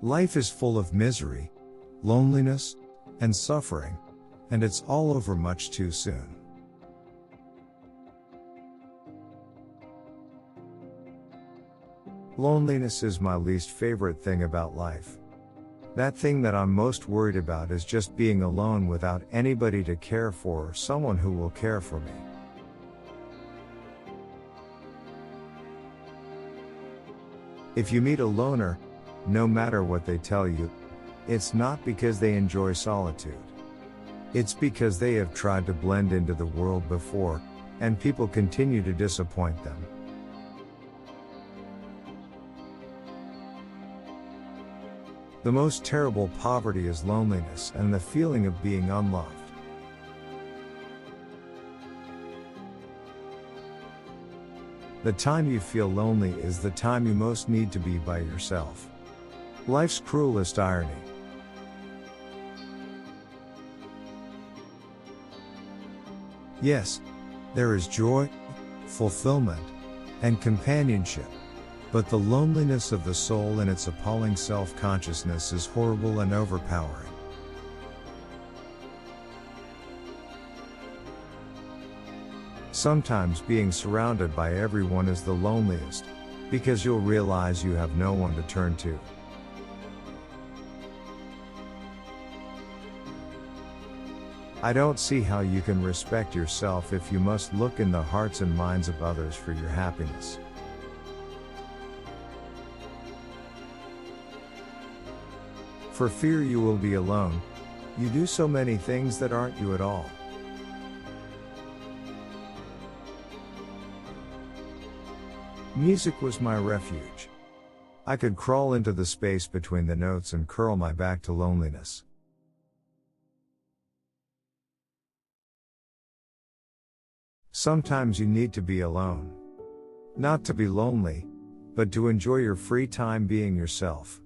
Life is full of misery, loneliness, and suffering, and it's all over much too soon. Loneliness is my least favorite thing about life. That thing that I'm most worried about is just being alone without anybody to care for or someone who will care for me. If you meet a loner, no matter what they tell you, it's not because they enjoy solitude. It's because they have tried to blend into the world before, and people continue to disappoint them. The most terrible poverty is loneliness and the feeling of being unloved. The time you feel lonely is the time you most need to be by yourself. Life's cruelest irony. Yes, there is joy, fulfillment, and companionship. But the loneliness of the soul and its appalling self-consciousness is horrible and overpowering. Sometimes being surrounded by everyone is the loneliest, because you'll realize you have no one to turn to. I don't see how you can respect yourself if you must look in the hearts and minds of others for your happiness. For fear you will be alone, you do so many things that aren't you at all. Music was my refuge. I could crawl into the space between the notes and curl my back to loneliness. Sometimes you need to be alone. Not to be lonely, but to enjoy your free time being yourself.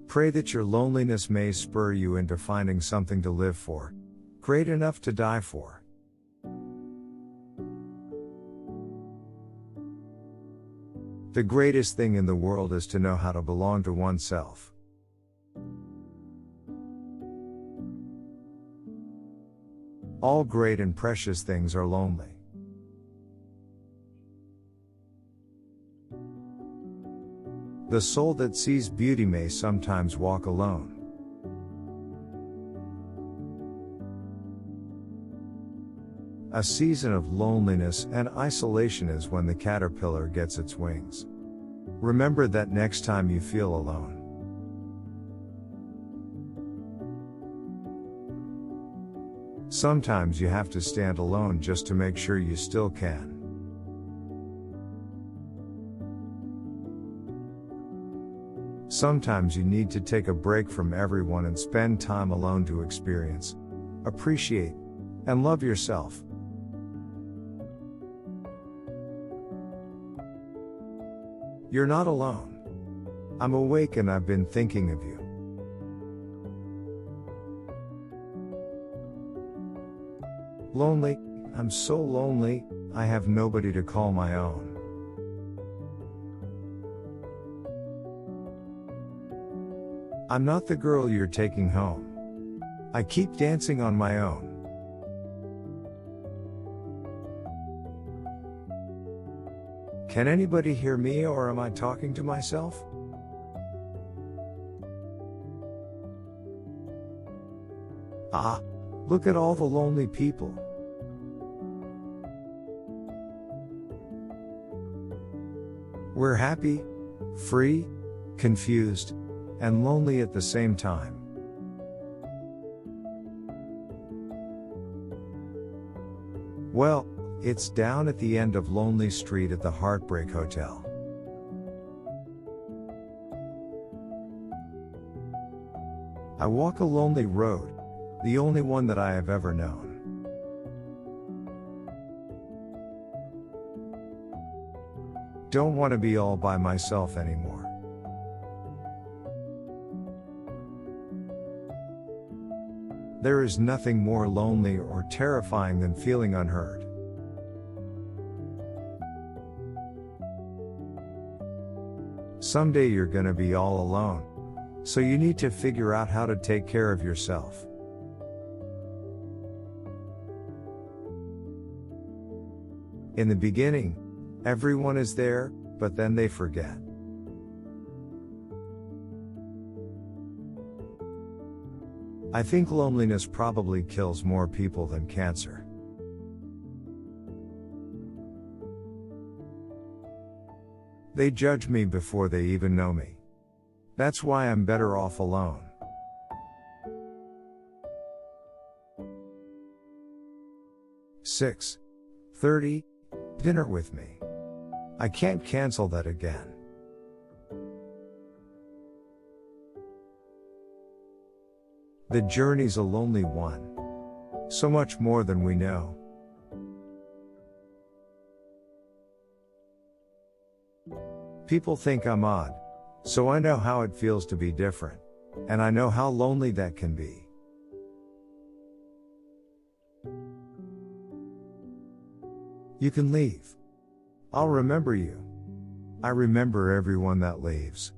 Pray that your loneliness may spur you into finding something to live for, great enough to die for. The greatest thing in the world is to know how to belong to oneself. All great and precious things are lonely. The soul that sees beauty may sometimes walk alone. A season of loneliness and isolation is when the caterpillar gets its wings. Remember that next time you feel alone. Sometimes you have to stand alone just to make sure you still can. Sometimes you need to take a break from everyone and spend time alone to experience, appreciate, and love yourself. You're not alone. I'm awake and I've been thinking of you. Lonely, I'm so lonely, I have nobody to call my own. I'm not the girl you're taking home. I keep dancing on my own. Can anybody hear me, or am I talking to myself? Ah, look at all the lonely people. We're happy, free, confused, and lonely at the same time. Well, it's down at the end of Lonely Street at the Heartbreak Hotel. I walk a lonely road, the only one that I have ever known. Don't want to be all by myself anymore. There is nothing more lonely or terrifying than feeling unheard. Someday you're gonna be all alone. So you need to figure out how to take care of yourself. In the beginning, everyone is there, but then they forget. I think loneliness probably kills more people than cancer. They judge me before they even know me. That's why I'm better off alone. Six 30, dinner with me. I can't cancel that again. The journey's a lonely one. So much more than we know. People think I'm odd. So I know how it feels to be different. And I know how lonely that can be. You can leave. I'll remember you. I remember everyone that leaves.